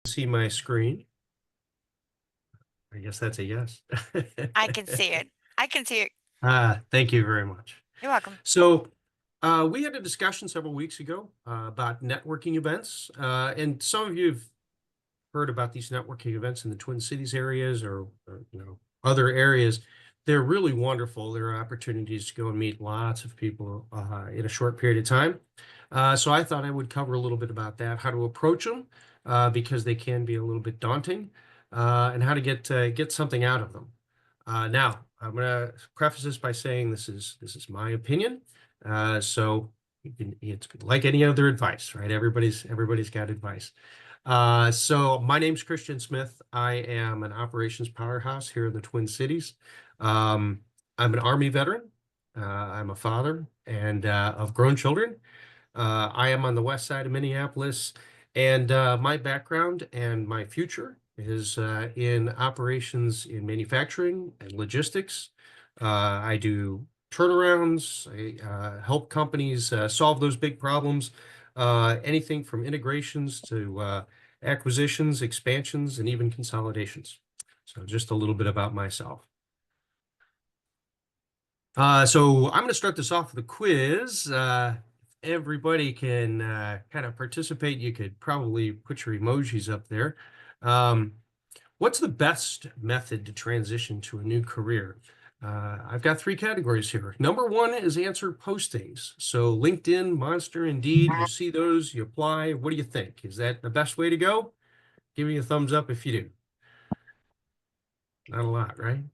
See my screen? I guess that's a yes. I can see it. I can see it. Thank you very much. You're welcome. So, we had a discussion several weeks ago about networking events, and some of you have heard about these networking events in the Twin Cities areas or other areas. They're really wonderful. There are opportunities to go and meet lots of people in a short period of time. So I thought I would cover a little bit about that, how to approach them, because they can be a little bit daunting, and how to get something out of them. Now, I'm going to preface this by saying this is my opinion. So it's like any other advice, right? Everybody's got advice. So my name's Christian Smith. I am an operations powerhouse here in the Twin Cities. I'm an Army veteran. I'm a father and of grown children. I am on the west side of Minneapolis, and my background and my future is in operations in manufacturing and logistics. I do turnarounds. I help companies solve those big problems, anything from integrations to acquisitions, expansions, and even consolidations. So just a little bit about myself. So I'm going to start this off with a quiz. Everybody can kind of participate. You could probably put your emojis up there. Um, what's the best method to transition to a new career? I've got three categories here. Number one is answer postings. So LinkedIn, Monster, Indeed, you see those, you apply. What do you think? Is that the best way to go? Give me a thumbs up if you do. Not a lot, right?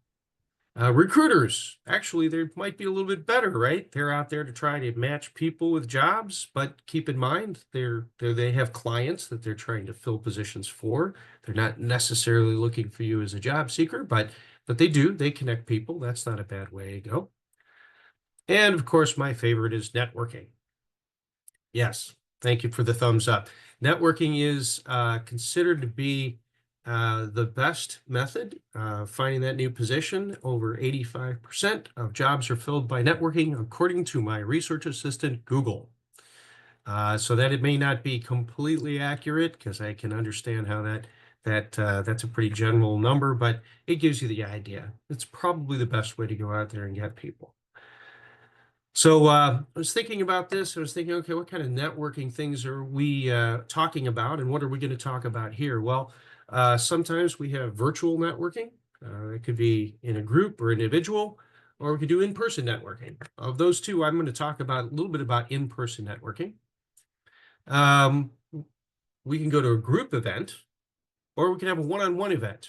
Recruiters, actually, they might be a little bit better, right? They're out there to try to match people with jobs, but keep in mind they have clients that they're trying to fill positions for. They're not necessarily looking for you as a job seeker, but they connect people. That's not a bad way to go. And of course, my favorite is networking. Yes, thank you for the thumbs up. Networking is considered to be the best method finding that new position. Over 85% of jobs are filled by networking, according to my research assistant, Google. So that it may not be completely accurate, because I can understand how that's a pretty general number, but it gives you the idea. It's probably the best way to go out there and get people. So I was thinking about this. I was thinking, okay, what kind of networking things are we talking about, and what are we going to talk about here? Well, sometimes we have virtual networking. It could be in a group or individual, or we could do in-person networking. Of those two, I'm going to talk about a little bit about in-person networking. We can go to a group event, or we can have a one-on-one event.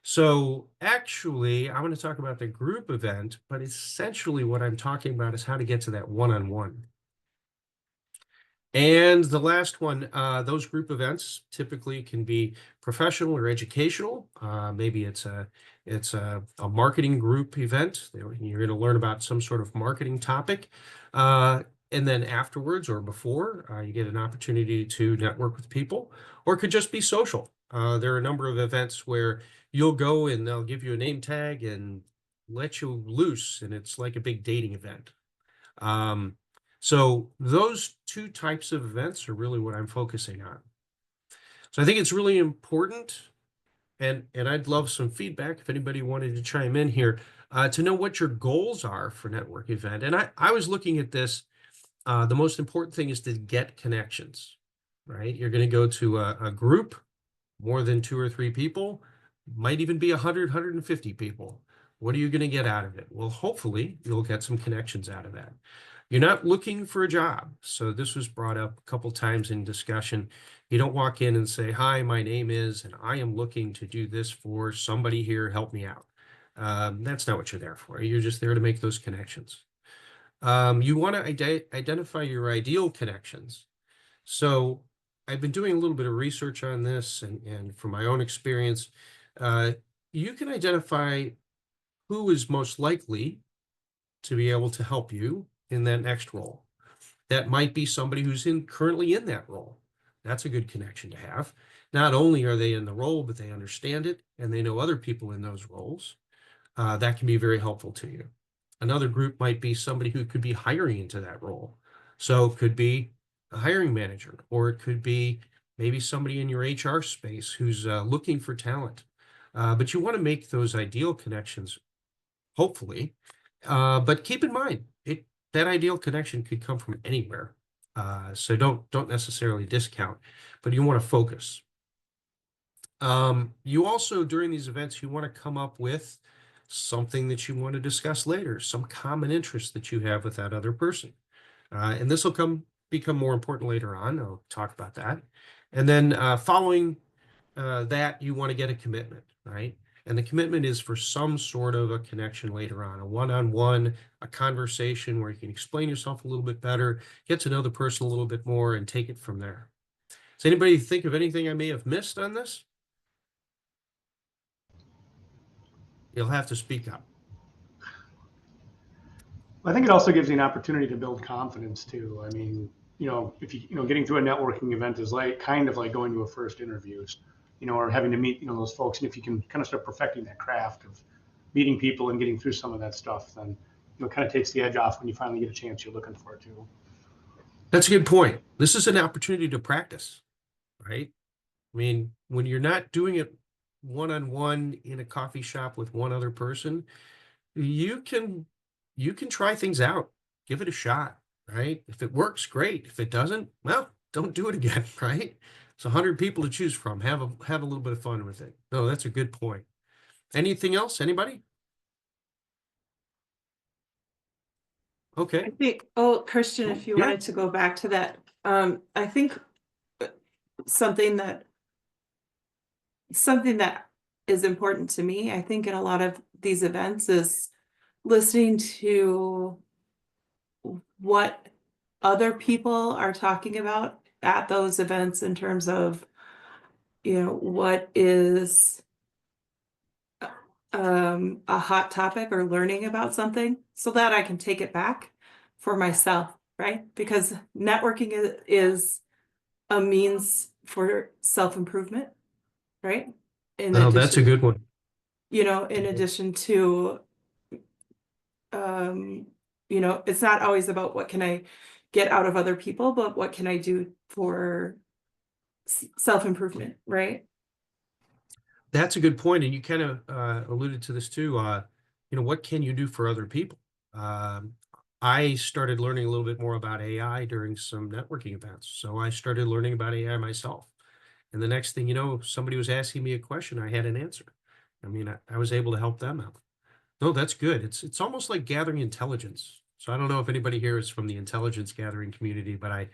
So actually, I'm going to talk about the group event, but essentially what I'm talking about is how to get to that one-on-one. And the last one, those group events typically can be professional or educational. Maybe it's a marketing group event. You're going to learn about some sort of marketing topic. And then afterwards or before, you get an opportunity to network with people, or it could just be social. There are a number of events where you'll go and they'll give you a name tag and let you loose, and it's like a big dating event. So those two types of events are really what I'm focusing on. So I think it's really important, and I'd love some feedback if anybody wanted to chime in here, to know what your goals are for network event. And I was looking at this. The most important thing is to get connections, right? You're going to go to a group, more than 2 or 3 people, might even be 100, 150 people. What are you going to get out of it? Well, hopefully you'll get some connections out of that. You're not looking for a job. So this was brought up a couple times in discussion. You don't walk in and say, hi, my name is, and I am looking to do this for somebody here, help me out. That's not what you're there for. You're just there to make those connections. You want to identify your ideal connections. So I've been doing a little bit of research on this, and from my own experience, you can identify who is most likely to be able to help you in that next role. That might be somebody who's currently in that role. That's a good connection to have. Not only are they in the role, but they understand it and they know other people in those roles. That can be very helpful to you. Another group might be somebody who could be hiring into that role. So it could be a hiring manager, or it could be maybe somebody in your HR space who's looking for talent. But you want to make those ideal connections, hopefully. But keep in mind, that ideal connection could come from anywhere. So don't necessarily discount, but you want to focus. You also, during these events, you want to come up with something that you want to discuss later, some common interest that you have with that other person. And this will become more important later on. I'll talk about that. And then following that, you want to get a commitment, right? And the commitment is for some sort of a connection later on, a one-on-one, a conversation where you can explain yourself a little bit better, get to know the person a little bit more, and take it from there. Does anybody think of anything I may have missed on this? You'll have to speak up. I think it also gives you an opportunity to build confidence too. I mean, if getting through a networking event is like kind of like going to a first interviews, or having to meet, those folks. And if you can kind of start perfecting that craft of meeting people and getting through some of that stuff, then, kind of takes the edge off when you finally get a chance you're looking for too. That's a good point. This is an opportunity to practice, right? I mean, when you're not doing it one-on-one in a coffee shop with one other person, you can try things out, give it a shot, right? If it works, great. If it doesn't, well, don't do it again, right? It's 100 people to choose from. Have a little bit of fun with it. No, that's a good point. Anything else? Anybody? I Okay. think, Christian, if you Yeah. wanted to go back to that, I think something that something that is important to me, I think in a lot of these events is listening to what other people are talking about at those events in terms of, what is a hot topic or learning about something so that I can take it back for myself, right? Because networking is a means for self-improvement, right? In Oh, that's a addition, good one. in addition to it's not always about what can I get out of other people, but what can I do for self-improvement, right? That's a good point, and you kind of alluded to this too. What can you do for other people? I started learning a little bit more about AI during some networking events, so I started learning about AI myself. And the next thing you know, somebody was asking me a question, I had an answer. I mean, I was able to help them out. No, that's good. It's almost like gathering intelligence. So I don't know if anybody here is from the intelligence gathering community, but I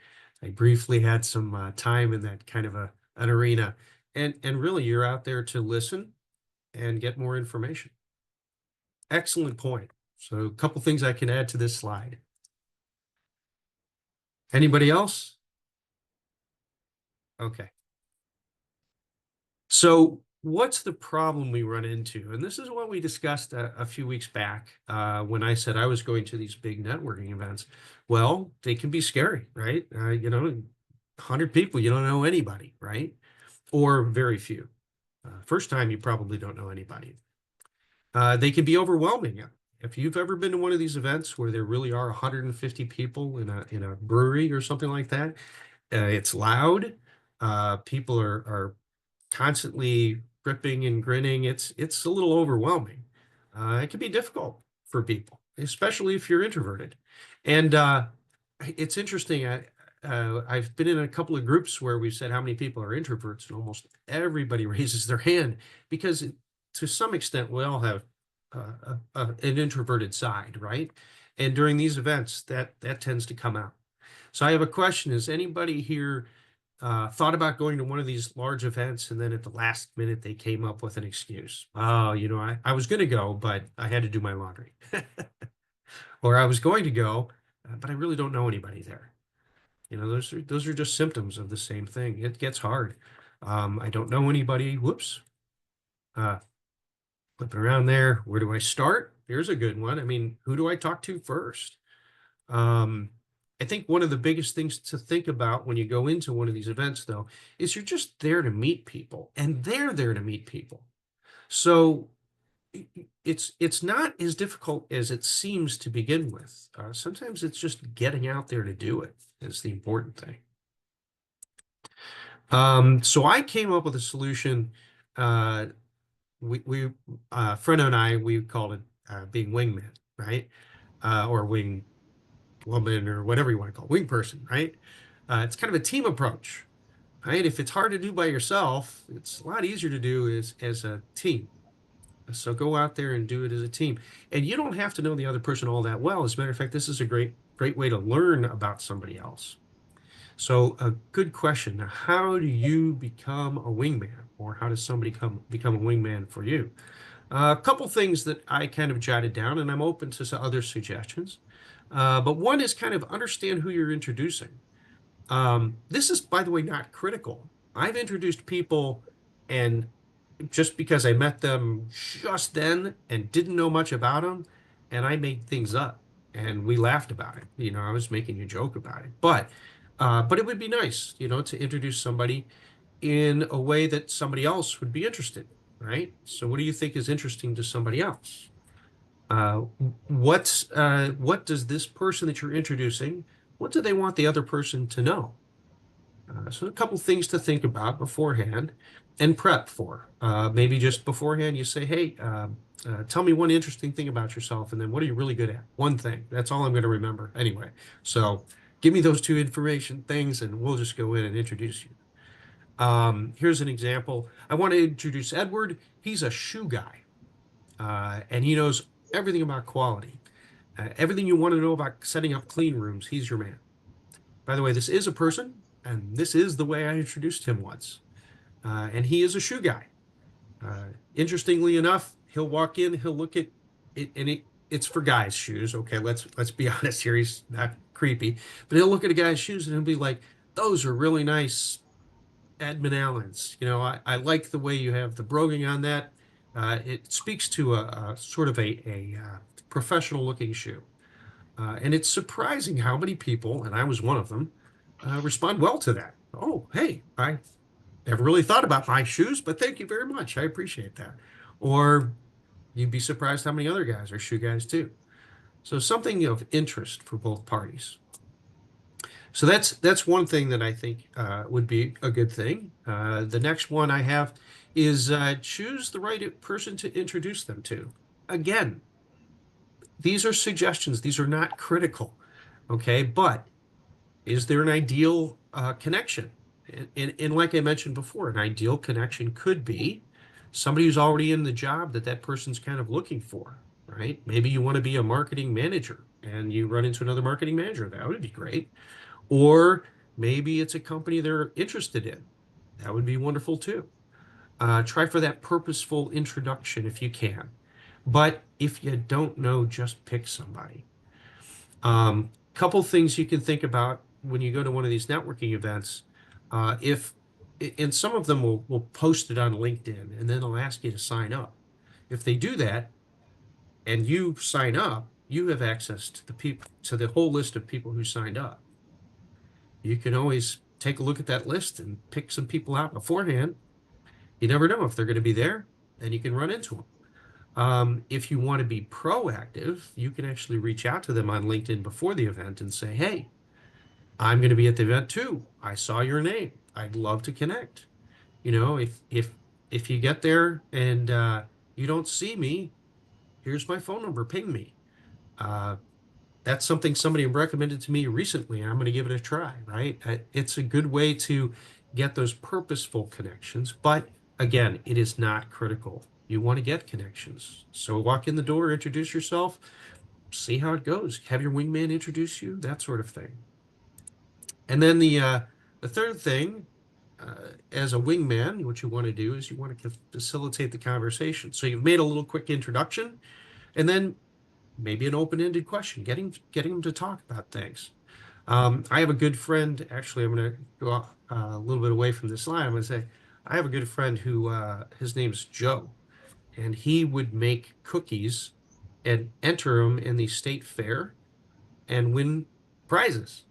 briefly had some time in that kind of an arena. And really, you're out there to listen and get more information. Excellent point. So a couple things I can add to this slide. Anybody else? Okay. So what's the problem we run into? And this is what we discussed a few weeks back when I said I was going to these big networking events. Well, they can be scary, right? 100 people, you don't know anybody, right? Or very few. First time, you probably don't know anybody. They can be overwhelming. If you've ever been to one of these events where there really are 150 people in a brewery or something like that, it's loud. People are constantly gripping and grinning. It's a little overwhelming. It can be difficult for people, especially if you're introverted. And it's interesting. I've been in a couple of groups where we've said how many people are introverts, and almost everybody raises their hand because to some extent we all have an introverted side, right? And during these events, that tends to come out. So I have a question: is anybody here thought about going to one of these large events, and then at the last minute they came up with an excuse? Oh, I was going to go, but I had to do my laundry. Or I was going to go, but I really don't know anybody there. Those are just symptoms of the same thing. It gets hard. I don't know anybody. Whoops. Flipping around there. Where do I start? Here's a good one. I mean, who do I talk to first? I think one of the biggest things to think about when you go into one of these events, though, is you're just there to meet people, and they're there to meet people. So it's not as difficult as it seems to begin with. Sometimes it's just getting out there to do it is the important thing. So I came up with a solution. Uh, we friend and I, we called it being wingman, right? Or wing woman or whatever you want to call it, wing person, right? It's kind of a team approach, right? If it's hard to do by yourself, it's a lot easier to do as a team. So go out there and do it as a team. And you don't have to know the other person all that well. As a matter of fact, this is a great way to learn about somebody else. So a good question. Now, how do you become a wingman, or how does somebody become a wingman for you? A couple things that I kind of jotted down, and I'm open to some other suggestions. But one is kind of understand who you're introducing. This is, by the way, not critical. I've introduced people, and just because I met them just then and didn't know much about them, and I made things up and we laughed about it. You know, I was making a joke about it, but it would be nice, you know, to introduce somebody in a way that somebody else would be interested, right? So, what do you think is interesting to somebody else? Uh, what does this person that you're introducing, what do they want the other person to know? So a couple things to think about beforehand and prep for. Maybe just beforehand, you say, hey, tell me one interesting thing about yourself, and then what are you really good at? One thing. That's all I'm going to remember anyway. So give me those two information things, and we'll just go in and introduce you. Here's an example. I want to introduce Edward. He's a shoe guy, and he knows everything about quality. Everything you want to know about setting up clean rooms, he's your man. By the way, this is a person, and this is the way I introduced him once. And he is a shoe guy. Interestingly enough, he'll walk in, he'll look at it, and it's for guys' shoes. Okay, let's be honest here. He's not creepy, but he'll look at a guy's shoes and he'll be like, "Those are really nice Edmund Allen's. You know, I like the way you have the broguing on that. It speaks to a sort of a professional looking shoe." And it's surprising how many people, and I was one of them, respond well to that. Oh, hey, I never really thought about my shoes, but thank you very much. I appreciate that. Or you'd be surprised how many other guys are shoe guys too. So something of interest for both parties. So that's one thing that I think would be a good thing. The next one I have is choose the right person to introduce them to. Again, these are suggestions. These are not critical, okay? But is there an ideal connection? And like I mentioned before, an ideal connection could be somebody who's already in the job that person's kind of looking for, right? Maybe you want to be a marketing manager and you run into another marketing manager. That would be great. Or maybe it's a company they're interested in. That would be wonderful too. Try for that purposeful introduction if you can. But if you don't know, just pick somebody. Couple things you can think about when you go to one of these networking events. If and some of them will post it on LinkedIn and then they'll ask you to sign up. If they do that and you sign up, you have access to the whole list of people who signed up. You can always take a look at that list and pick some people out beforehand. You never know if they're going to be there, and you can run into them. If you want to be proactive, you can actually reach out to them on LinkedIn before the event and say, hey, I'm going to be at the event too. I saw your name. I'd love to connect. You know, if you get there and you don't see me, here's my phone number. Ping me. That's something somebody recommended to me recently, and I'm going to give it a try, right? It's a good way to get those purposeful connections, but again, it is not critical. You want to get connections. So walk in the door, introduce yourself, see how it goes. Have your wingman introduce you, that sort of thing. And then the third thing, as a wingman, what you want to do is you want to facilitate the conversation. So you've made a little quick introduction, and then maybe an open-ended question, getting them to talk about things. I have a good friend. Actually, I'm going to go a little bit away from this slide. I'm going to say I have a good friend who his name's Joe, and he would make cookies and enter them in the state fair and win prizes.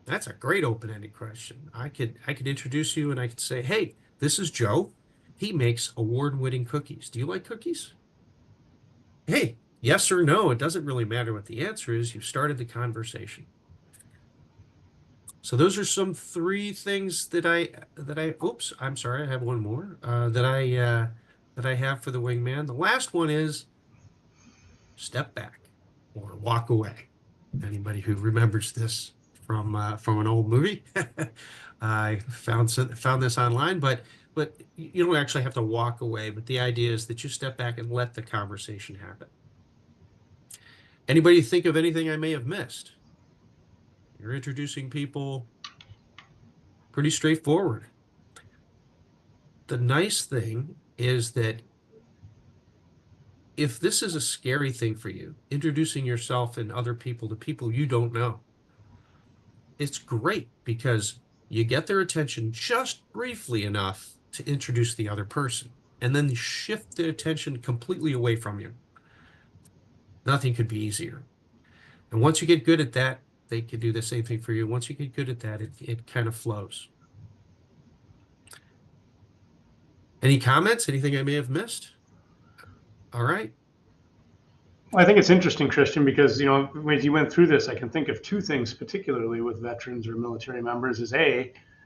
That's a great open-ended question. I could introduce you and I could say, hey, this is Joe. He makes award-winning cookies. Do you like cookies? Hey, yes or no, it doesn't really matter what the answer is. You've started the conversation. So those are some three things oops, I'm sorry, I have one more that I have for the wingman. The last one is step back or walk away. Anybody who remembers this from an old movie, I found this online, but you don't actually have to walk away. But the idea is that you step back and let the conversation happen. Anybody think of anything I may have missed? You're introducing people pretty straightforward. The nice thing is that if this is a scary thing for you, introducing yourself and other people to people you don't know, it's great because you get their attention just briefly enough to introduce the other person and then shift the attention completely away from you. Nothing could be easier. And once you get good at that, they can do the same thing for you. Once you get good at that, it kind of flows. Any comments? Anything I may have missed? All right. Well, I think it's interesting, Christian, because as you went through this, I can think of two things particularly with veterans or military members. Is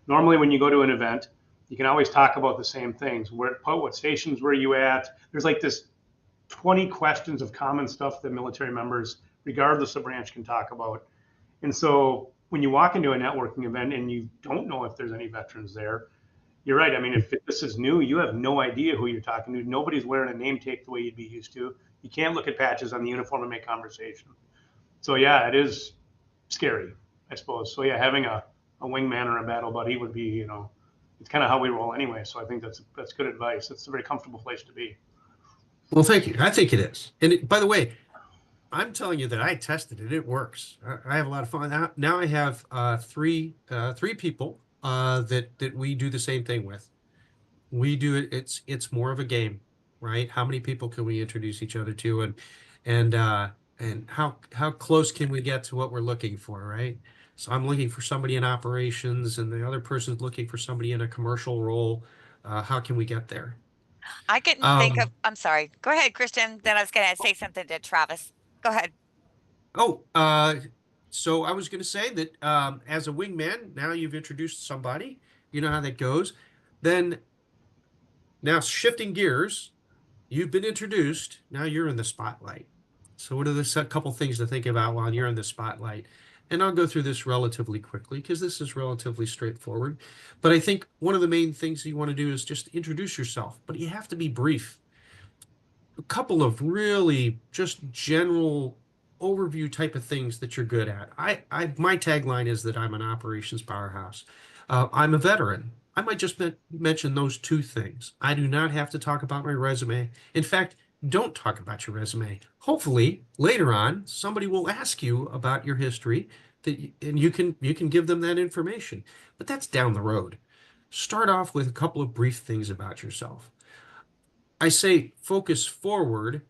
normally when you go to an event, you can always talk about the same things. What stations were you at? There's like this 20 questions of common stuff that military members, regardless of branch, can talk about. And so when you walk into a networking event and you don't know if there's any veterans there, you're right. I mean, if this is new, you have no idea who you're talking to. Nobody's wearing a name tape the way you'd be used to. You can't look at patches on the uniform and make conversation. So yeah, it is scary, I suppose. So yeah, having a wingman or a battle buddy would be, it's kind of how we roll anyway. So I think that's good advice. It's a very comfortable place to be. Well, thank you. I think it is. And by the way, I'm telling you that I tested it. It works. I have a lot of fun. Now I have three people that we do the same thing with. We do it. It's more of a game, right? How many people can we introduce each other to, and how close can we get to what we're looking for, right? So I'm looking for somebody in operations, and the other person's looking for somebody in a commercial role. How can we get there? I can think of, I'm sorry. Go ahead, Christian. Then I was going to say something to Travis. Go ahead. Oh, so I was going to say that as a wingman, now you've introduced somebody, you know how that goes. Then now shifting gears, you've been introduced, now you're in the spotlight. So what are the couple things to think about while you're in the spotlight? And I'll go through this relatively quickly because this is relatively straightforward. But I think one of the main things you want to do is just introduce yourself, but you have to be brief. A couple of really just general overview type of things that you're good at. My tagline is that I'm an operations powerhouse. I'm a veteran. I might just mention those two things. I do not have to talk about my resume. In fact, don't talk about your resume. Hopefully, later on, somebody will ask you about your history and you can give them that information. But that's down the road. Start off with a couple of brief things about yourself. I say focus forward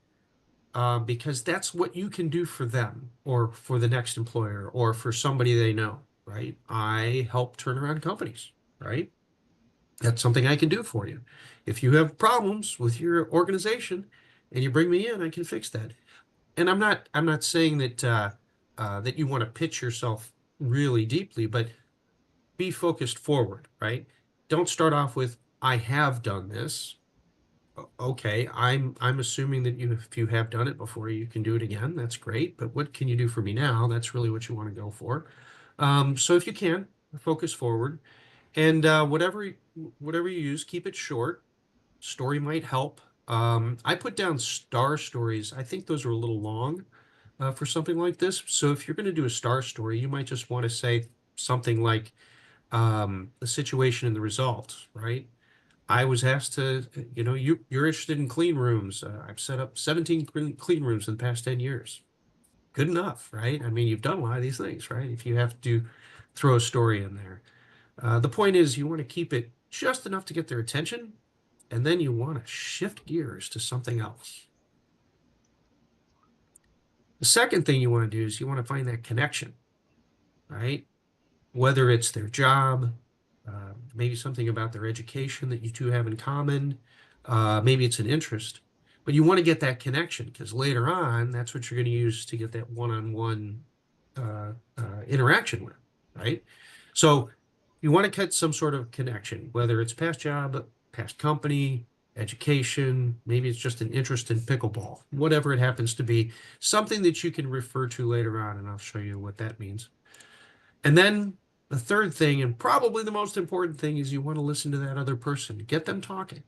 because that's what you can do for them or for the next employer or for somebody they know, right? I help turn around companies, right? That's something I can do for you. If you have problems with your organization and you bring me in, I can fix that. And I'm not saying that that you want to pitch yourself really deeply, but be focused forward, right? Don't start off with I have done this. Okay, I'm assuming that if you have done it before, you can do it again. That's great. But what can you do for me now? That's really what you want to go for. So if you can, focus forward. And whatever you use, keep it short. Story might help. I put down star stories. I think those are a little long for something like this. So if you're going to do a star story, you might just want to say something like the situation and the results, right? I was asked to, you're interested in clean rooms. I've set up 17 clean rooms in the past 10 years. Good enough, right? I mean, you've done a lot of these things, right? If you have to throw a story in there. The point is you want to keep it just enough to get their attention, and then you want to shift gears to something else. The second thing you want to do is you want to find that connection, right? Whether it's their job, maybe something about their education that you two have in common, maybe it's an interest, but you want to get that connection because later on, that's what you're going to use to get that one-on-one interaction with, right? So you want to cut some sort of connection, whether it's past job, past company, education, maybe it's just an interest in pickleball, whatever it happens to be, something that you can refer to later on, and I'll show you what that means. And then the third thing, and probably the most important thing, is you want to listen to that other person. Get them talking.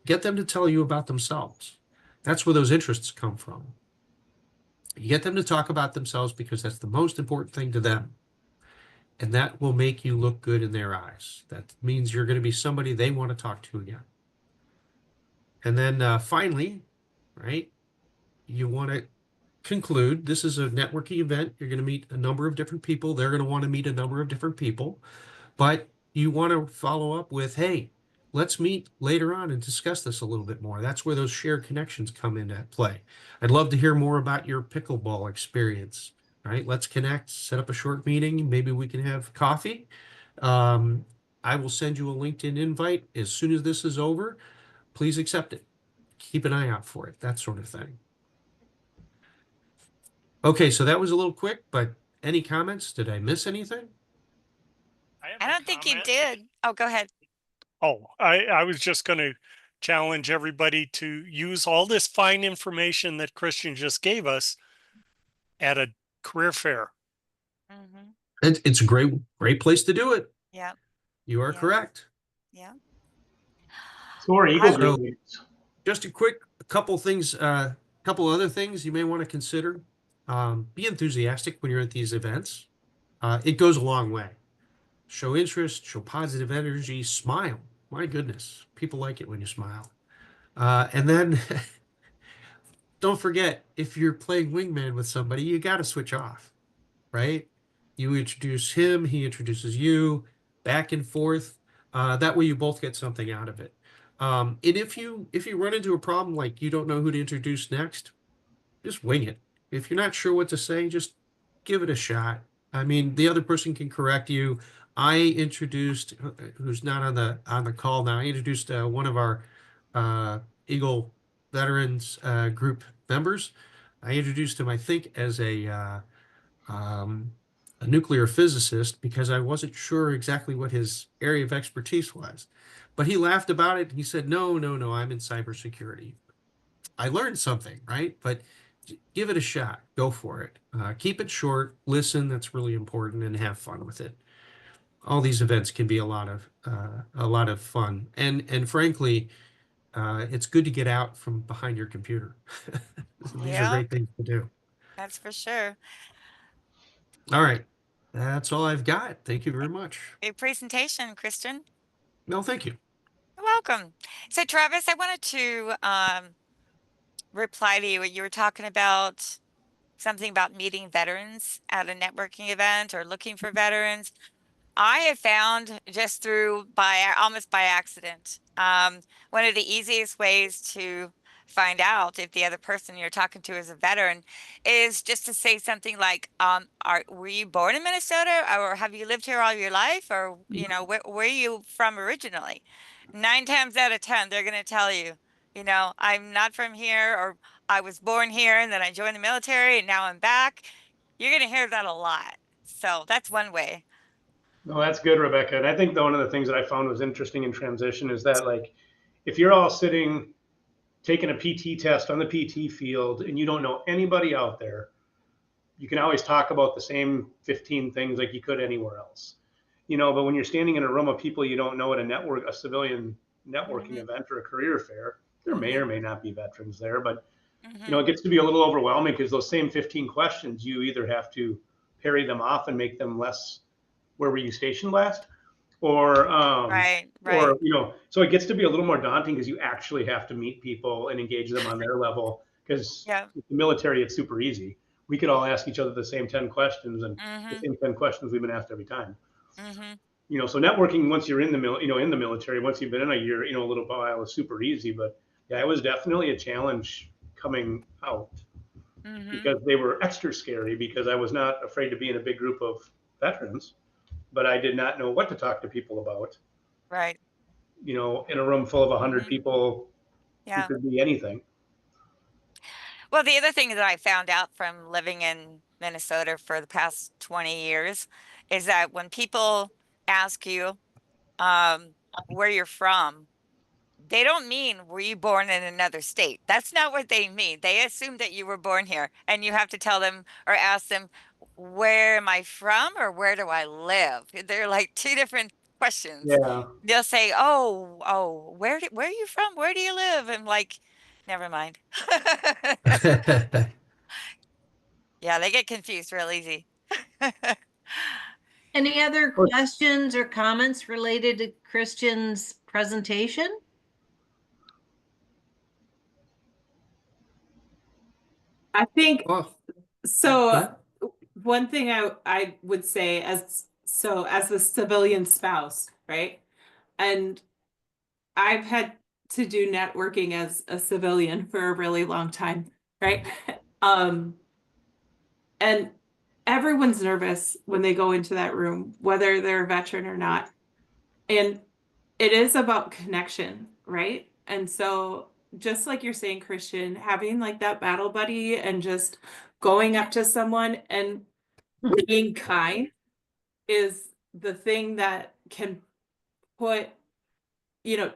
Get them to tell you about themselves. That's where those interests come from. You get them to talk about themselves because that's the most important thing to them. And that will make you look good in their eyes. That means you're going to be somebody they want to talk to again. And then finally, right, you want to conclude this is a networking event. You're going to meet a number of different people. They're going to want to meet a number of different people. But you want to follow up with, hey, let's meet later on and discuss this a little bit more. That's where those shared connections come into play. I'd love to hear more about your pickleball experience. Right? Let's connect, set up a short meeting. Maybe we can have coffee. I will send you a LinkedIn invite as soon as this is over. Please accept it. Keep an eye out for it, that sort of thing. Okay, so that was a little quick, but any comments? Did I miss anything? I don't think you did. Oh, go ahead. Oh, I was just going to challenge everybody to use all this fine information that Christian just gave us at a career fair. Mm-hmm. It's a great place to do it. Yeah. You are Yeah. correct. Yeah. So are Eagle I- Group meetings. Just a couple things, couple other things you may want to consider. Be enthusiastic when you're at these events. It goes a long way. Show interest, show positive energy, smile. My goodness, people like it when you smile. And then don't forget, if you're playing wingman with somebody, you got to switch off, right? You introduce him, he introduces you, back and forth. That way you both get something out of it. And if you run into a problem like you don't know who to introduce next, just wing it. If you're not sure what to say, just give it a shot. I mean, the other person can correct you. I introduced, who's not on the call now. I introduced one of our Eagle veterans group members. I introduced him, I think, as a nuclear physicist because I wasn't sure exactly what his area of expertise was. But he laughed about it. He said, no, I'm in cybersecurity. I learned something, right? But give it a shot. Go for it. Keep it short. Listen. That's really important, and have fun with it. All these events can be a lot of fun, and frankly, it's good to get out from behind your computer. These are Yeah, great things to do. that's for sure. All right, that's all I've got. Thank you very much. Great presentation, Kristen. No, thank you. You're welcome. So, Travis, I wanted to reply to you. You were talking about something about meeting veterans at a networking event or looking for veterans. I have found just almost by accident, one of the easiest ways to find out if the other person you're talking to is a veteran is just to say something like, were you born in Minnesota, or have you lived here all your life, or, where are you from originally? 9 times out of 10, they're going to tell you, I'm not from here, or I was born here and then I joined the military and now I'm back. You're going to hear that a lot. So that's one way. No, that's good, Rebecca. And I think one of the things that I found was interesting in transition is that, like, if you're all sitting taking a PT test on the PT field and you don't know anybody out there, you can always talk about the same 15 things like you could anywhere else. But when you're standing in a room of people you don't know at a civilian networking event or a career fair, there may or may not be veterans there, but it gets to be a little overwhelming because those same 15 questions, you either have to parry them off and make them less, where were you stationed last? Or, Right. or, so it gets to be a little more daunting because you actually have to meet people and engage them on their level. Because with the military, it's super easy. We could all ask each other the same 10 questions, and the same 10 questions we've been asked every time. So networking, once you're in the military, once you've been in a year, a little while, is super easy. But yeah, it was definitely a challenge coming out because they were extra scary because I was not afraid to be in a big group of veterans, but I did not know what to talk to people about. Right. In a room full of 100 people, who could be anything. Well, the other thing that I found out from living in Minnesota for the past 20 years is that when people ask you where you're from, they don't mean were you born in another state. That's not what they mean. They assume that you were born here, and you have to tell them or ask them, where am I from or where do I live? They're like two different questions. Yeah. They'll say, oh, where are you from? Where do you live? I'm like, never mind. Yeah, they get confused real easy. Any other questions or comments related to Christian's presentation? I think Oh, so. yeah. One thing I would say as the civilian spouse, right? And I've had to do networking as a civilian for a really long time, right? And everyone's nervous when they go into that room, whether they're a veteran or not. And it is about connection, right? And so just like you're saying, Christian, having like that battle buddy and just going up to someone and being kind is the thing that can put,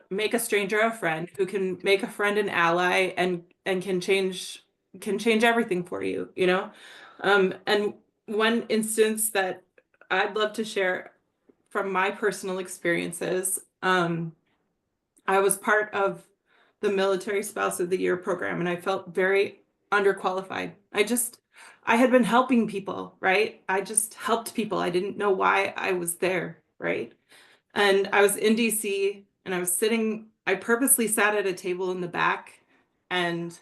make a stranger a friend, who can make a friend an ally, and can change everything for you, and one instance that I'd love to share from my personal experiences. I was part of the Military Spouse of the Year program, and I felt very underqualified. I had been helping people, right? I just helped people. I didn't know why I was there, right? And I was in DC, and I purposely sat at a table in the back, and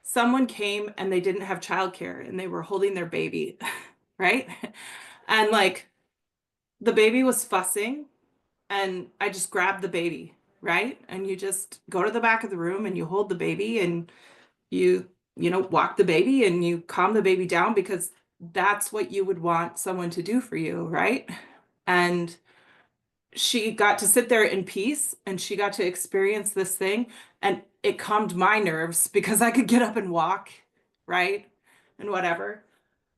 someone came and they didn't have childcare and they were holding their baby, right? And like the baby was fussing, and I just grabbed the baby, right? And you just go to the back of the room and you hold the baby, and walk the baby and you calm the baby down, because that's what you would want someone to do for you, right? And she got to sit there in peace, and she got to experience this thing, and it calmed my nerves because I could get up and walk, right? And whatever.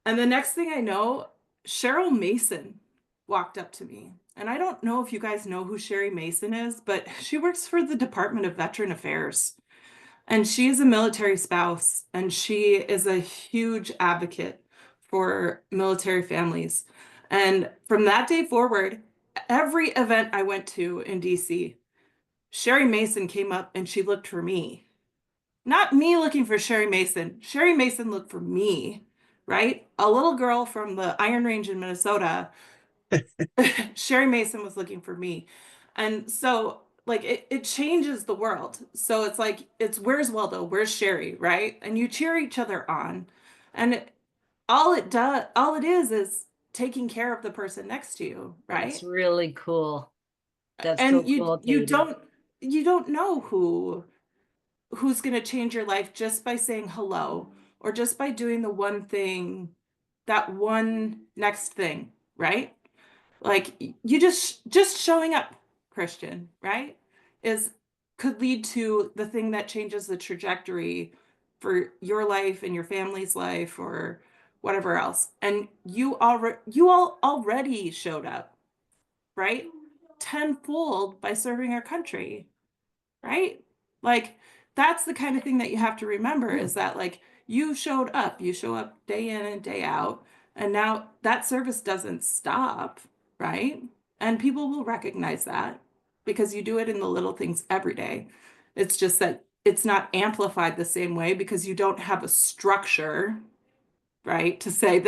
And the next thing I know, Cheryl Mason walked up to me. And I don't know if you guys know who Sherry Mason is, but she works for the Department of Veteran Affairs. And she is a military spouse, and she is a huge advocate for military families. And from that day forward, every event I went to in DC, Sherry Mason came up and she looked for me. Not me looking for Sherry Mason. Sherry Mason looked for me, right? A little girl from the Iron Range in Minnesota. Sherry Mason was looking for me. And so like it changes the world. So it's like, it's where's Waldo, where's Sherry, right? And you cheer each other on. And all it is taking care of the person next to you, right? That's really cool. That's so And cool, you Katie. don't know who's going to change your life just by saying hello, or just by doing the one thing, that one next thing, right? Like you just showing up, Christian, right? Is Could lead to the thing that changes the trajectory for your life and your family's life, or whatever else. And you all already showed up, right? Tenfold by serving our country, right? Like that's the kind of thing that you have to remember, is that like you show up day in and day out, and now that service doesn't stop, right? And people will recognize that because you do it in the little things every day. It's just that it's not amplified the same way because you don't have a structure, right? To say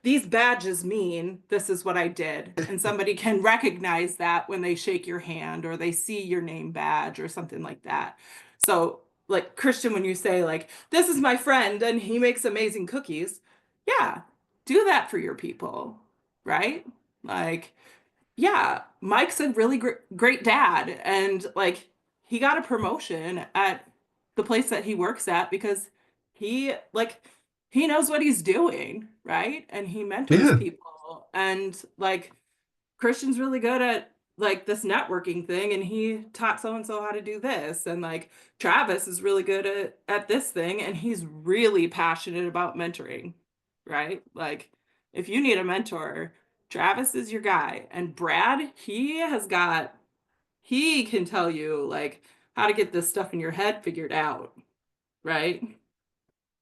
these badges mean this is what I did. And somebody can recognize that when they shake your hand or they see your name badge or something like that. So like Christian, when you say like, this is my friend and he makes amazing cookies. Yeah, do that for your people, right? Like, yeah, Mike's a really great dad. And like, he got a promotion at the place that he works at because he knows what he's doing, right? And he mentors Yeah. people. And like, Christian's really good at like this networking thing, and he taught so and so how to do this. And like Travis is really good at this thing, and he's really passionate about mentoring, right? Like if you need a mentor, Travis is your guy. And Brad, he can tell you like how to get this stuff in your head figured out, right?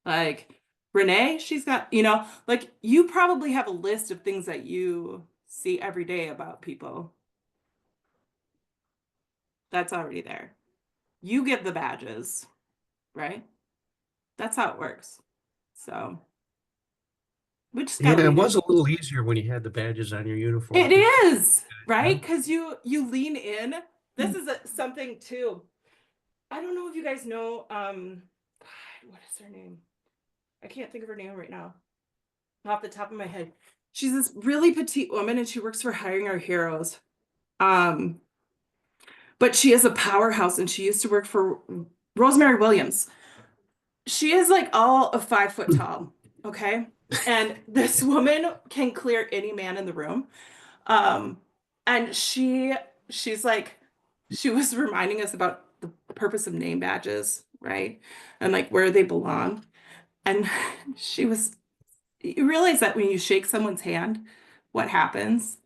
Like Renee, she's got, like you probably have a list of things that you see every day about people. That's already there. You give the badges, right? That's how it works. So we just Yeah, gotta it lean was in. a little easier when you had the badges on your uniform. It is, right? Yeah. Because you lean in. This is something too. I don't know if you guys know, what is her name? I can't think of her name right now. Off the top of my head. She's this really petite woman and she works for Hiring Our Heroes. But she is a powerhouse and she used to work for Rosemary Williams. She is like all of 5 foot tall, okay? And this woman can clear any man in the room. And she's like, she was reminding us about the purpose of name badges, right? And like where they belong. And you realize that when you shake someone's hand, what happens?